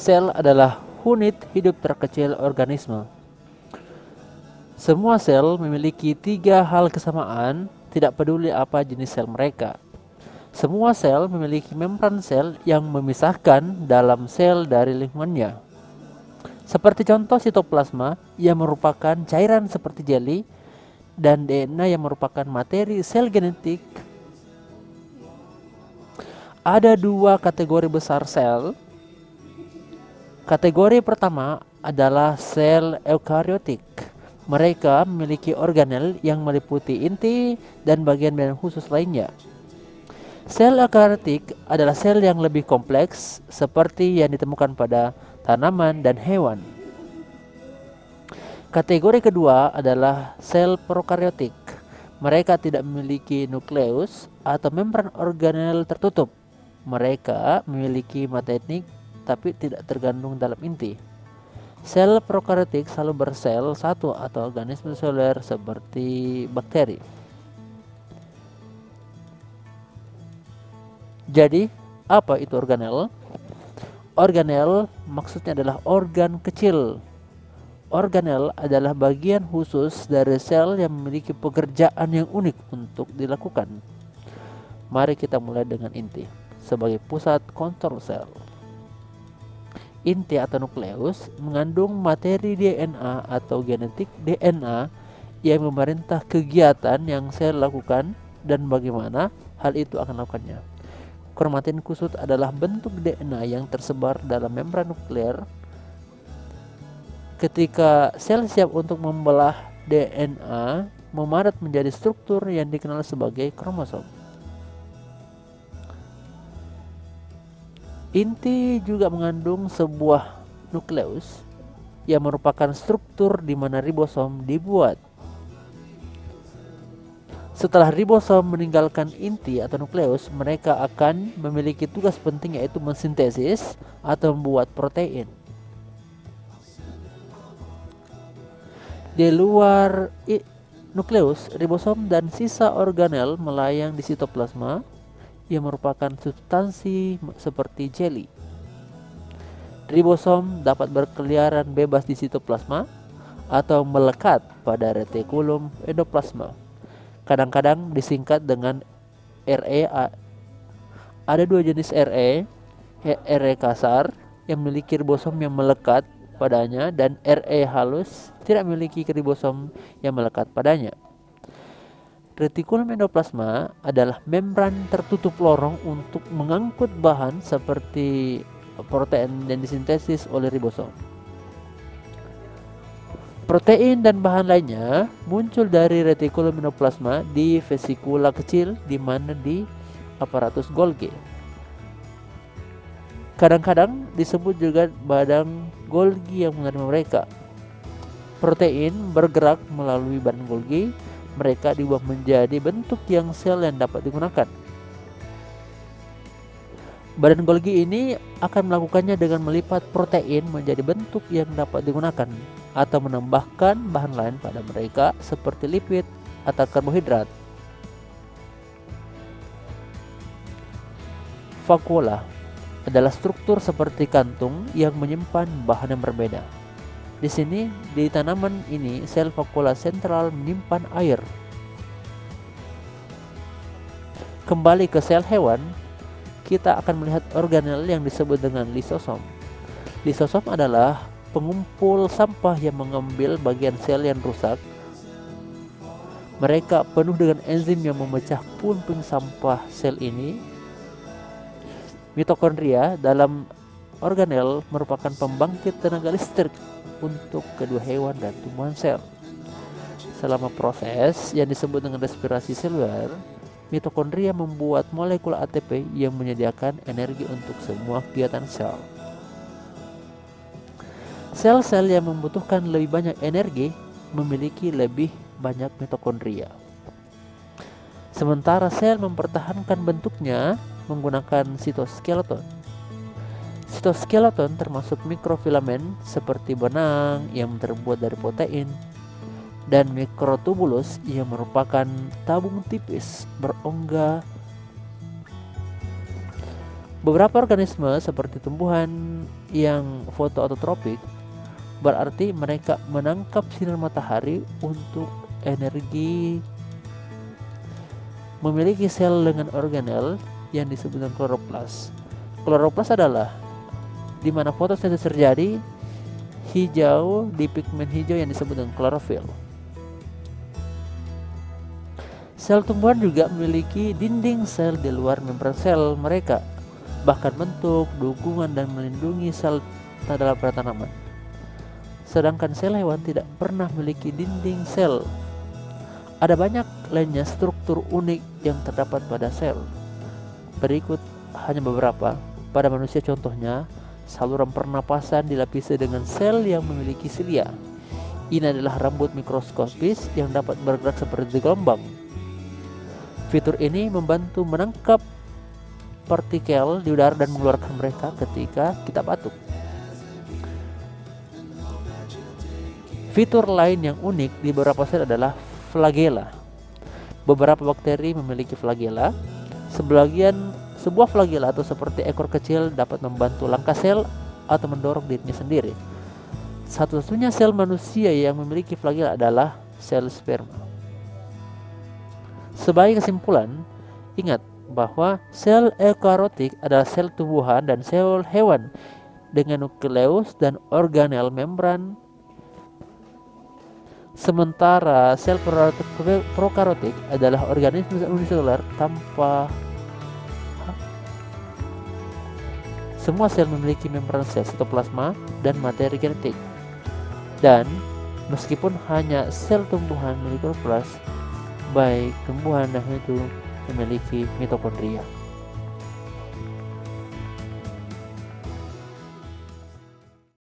Sel adalah unit hidup terkecil organisme. Semua sel memiliki 3 hal kesamaan, tidak peduli apa jenis sel mereka. Semua sel memiliki membran sel yang memisahkan dalam sel dari lingkungannya. Seperti contoh sitoplasma yang merupakan cairan seperti jeli, dan DNA yang merupakan materi sel genetik. Ada 2 kategori besar sel. Kategori pertama adalah sel eukariotik. Mereka memiliki organel yang meliputi inti dan bagian-bagian khusus lainnya. Sel eukariotik adalah sel yang lebih kompleks seperti yang ditemukan pada tanaman dan hewan. Kategori kedua adalah sel prokariotik. Mereka tidak memiliki nukleus atau membran organel tertutup. Mereka memiliki materi tapi tidak tergandung dalam inti. Sel prokariotik selalu bersel satu atau organisme seluler seperti bakteri. Jadi, apa itu organel? Organel maksudnya adalah organ kecil. Organel adalah bagian khusus dari sel yang memiliki pekerjaan yang unik untuk dilakukan. Mari kita mulai dengan inti sebagai pusat kontrol sel. Inti atau nukleus mengandung materi DNA atau genetik DNA yang memerintah kegiatan yang sel lakukan dan bagaimana hal itu akan lakukannya. Kromatin kusut adalah bentuk DNA yang tersebar dalam membran nuklear. Ketika sel siap untuk membelah DNA, memadat menjadi struktur yang dikenal sebagai kromosom. Inti juga mengandung sebuah nukleus yang merupakan struktur di mana ribosom dibuat. Setelah ribosom meninggalkan inti atau nukleus, mereka akan memiliki tugas penting yaitu mensintesis atau membuat protein. Di luar nukleus, ribosom dan sisa organel melayang di sitoplasma yang merupakan substansi seperti jeli. Ribosom dapat berkeliaran bebas di sitoplasma atau melekat pada retikulum endoplasma. Kadang-kadang disingkat dengan RE. Ada 2 jenis RE. RE kasar yang memiliki ribosom yang melekat padanya dan RE halus tidak memiliki ribosom yang melekat padanya. Retikulum endoplasma adalah membran tertutup lorong untuk mengangkut bahan seperti protein dan disintesis oleh ribosom. Protein dan bahan lainnya muncul dari retikulum endoplasma di vesikula kecil di mana di aparatus Golgi. Kadang-kadang disebut juga badan Golgi yang menerima mereka. Protein bergerak melalui badan Golgi. Mereka diubah menjadi bentuk yang sel yang dapat digunakan. Badan Golgi ini akan melakukannya dengan melipat protein menjadi bentuk yang dapat digunakan atau menambahkan bahan lain pada mereka seperti lipid atau karbohidrat. Vakuola adalah struktur seperti kantung yang menyimpan bahan yang berbeda. Di sini, di tanaman ini, sel vakuola sentral menyimpan air. Kembali ke sel hewan, kita akan melihat organel yang disebut dengan lisosom. Lisosom adalah pengumpul sampah yang mengambil bagian sel yang rusak. Mereka penuh dengan enzim yang memecah puing-puing sampah sel ini. Mitokondria dalam organel merupakan pembangkit tenaga listrik untuk kedua hewan dan tumbuhan sel. Selama proses yang disebut dengan respirasi seluler, mitokondria membuat molekul ATP yang menyediakan energi untuk semua kegiatan sel. Sel-sel yang membutuhkan lebih banyak energi memiliki lebih banyak mitokondria. Sementara sel mempertahankan bentuknya menggunakan sitoskeleton. Sitoskeleton termasuk mikrofilamen seperti benang yang terbuat dari protein dan mikrotubulus yang merupakan tabung tipis berongga Beberapa organisme seperti tumbuhan yang fotoautotrofik berarti mereka menangkap sinar matahari untuk energi, memiliki sel dengan organel yang disebut dengan kloroplas. Kloroplas adalah di mana fotosintesis terjadi, hijau di pigmen hijau yang disebut dengan klorofil. Sel tumbuhan juga memiliki dinding sel di luar membran sel mereka, bahkan bentuk, dukungan, dan melindungi sel dalam pada tanaman. Sedangkan sel hewan tidak pernah memiliki dinding sel. Ada banyak lainnya struktur unik yang terdapat pada sel. Berikut hanya beberapa. Pada manusia contohnya, saluran pernapasan dilapisi dengan sel yang memiliki silia. Ini adalah rambut mikroskopis yang dapat bergerak seperti gelombang. Fitur ini membantu menangkap partikel di udara dan mengeluarkan mereka ketika kita batuk. Fitur lain yang unik di beberapa sel adalah flagela. Beberapa bakteri memiliki flagela. Sebuah flagela atau seperti ekor kecil dapat membantu langkah sel atau mendorong dirinya sendiri. Satu-satunya sel manusia yang memiliki flagela adalah sel sperma. Sebagai kesimpulan, ingat bahwa sel eukariotik adalah sel tumbuhan dan sel hewan dengan nukleus dan organel membran. Sementara sel prokaryotik adalah organisme uniseluler tanpa. Semua sel memiliki membran sel, sitoplasma, dan materi genetik. Dan meskipun hanya sel tumbuhan memiliki kloroplas, baik tumbuhan dan itu memiliki mitokondria.